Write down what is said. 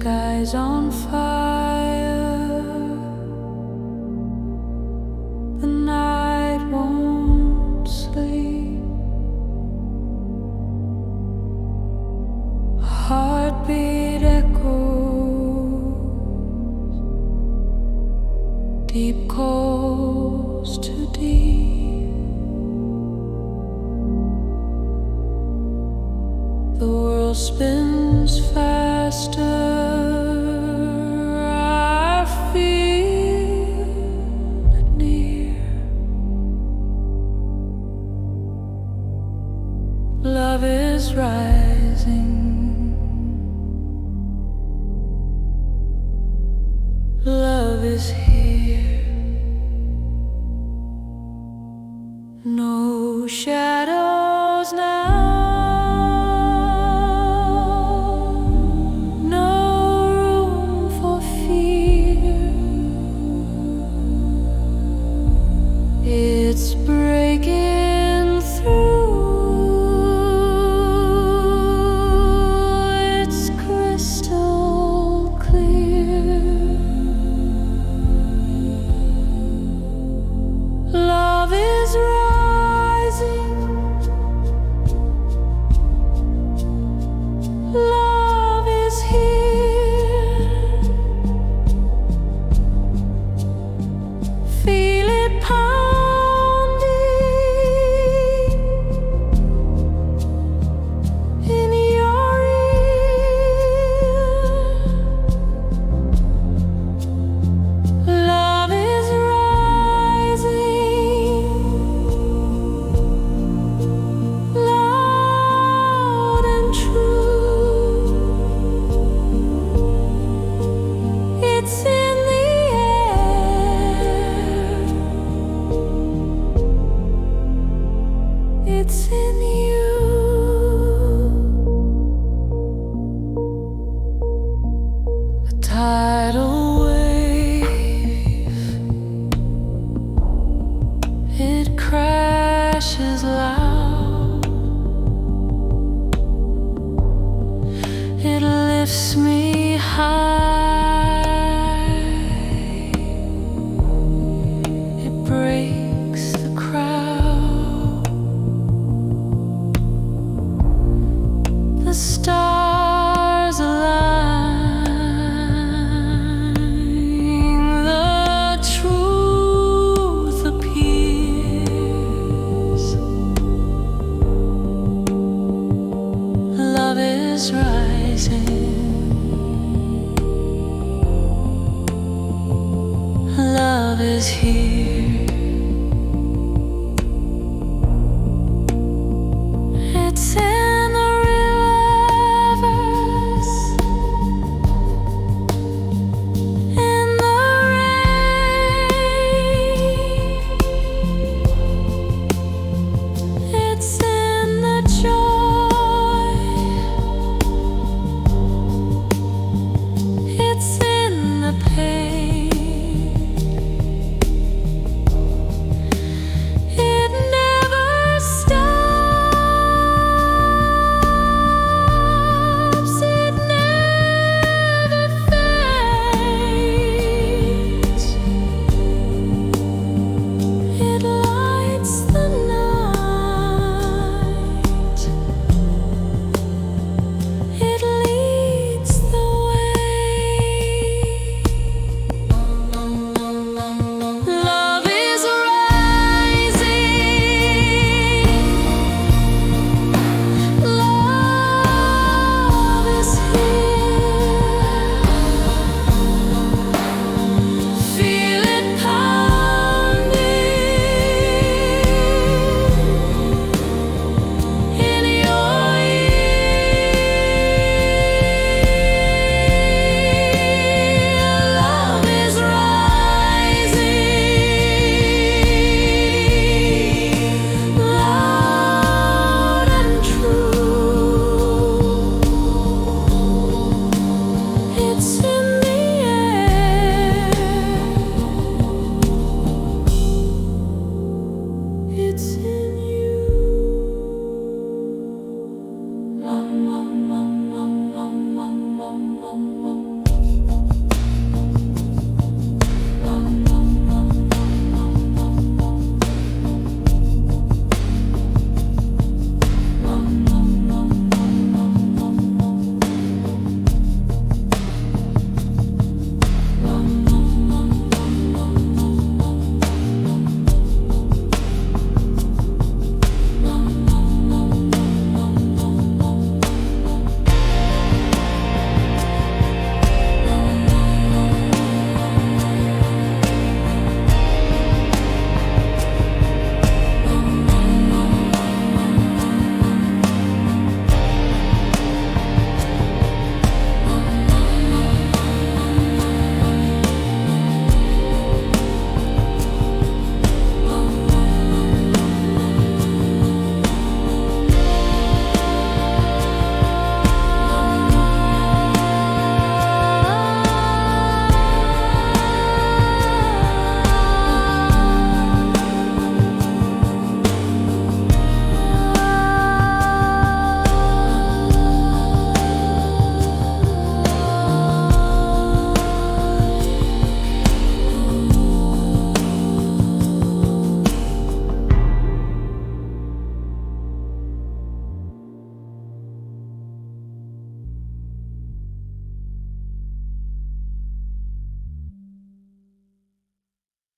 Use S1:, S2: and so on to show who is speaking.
S1: sky's on fire, the night won't sleep. Heartbeat echoes, deep calls to deep. The world spins faster, I feel it near. Love is rising, love is here. No shadows now, it's breaking through, it's crystal clear. Love is rising, love is here. Feel it it's in you. A tidal wave, it crashes loud, it lifts me high, it breaks the crowd. The stars align, the truth appears. Love is rising, love is here.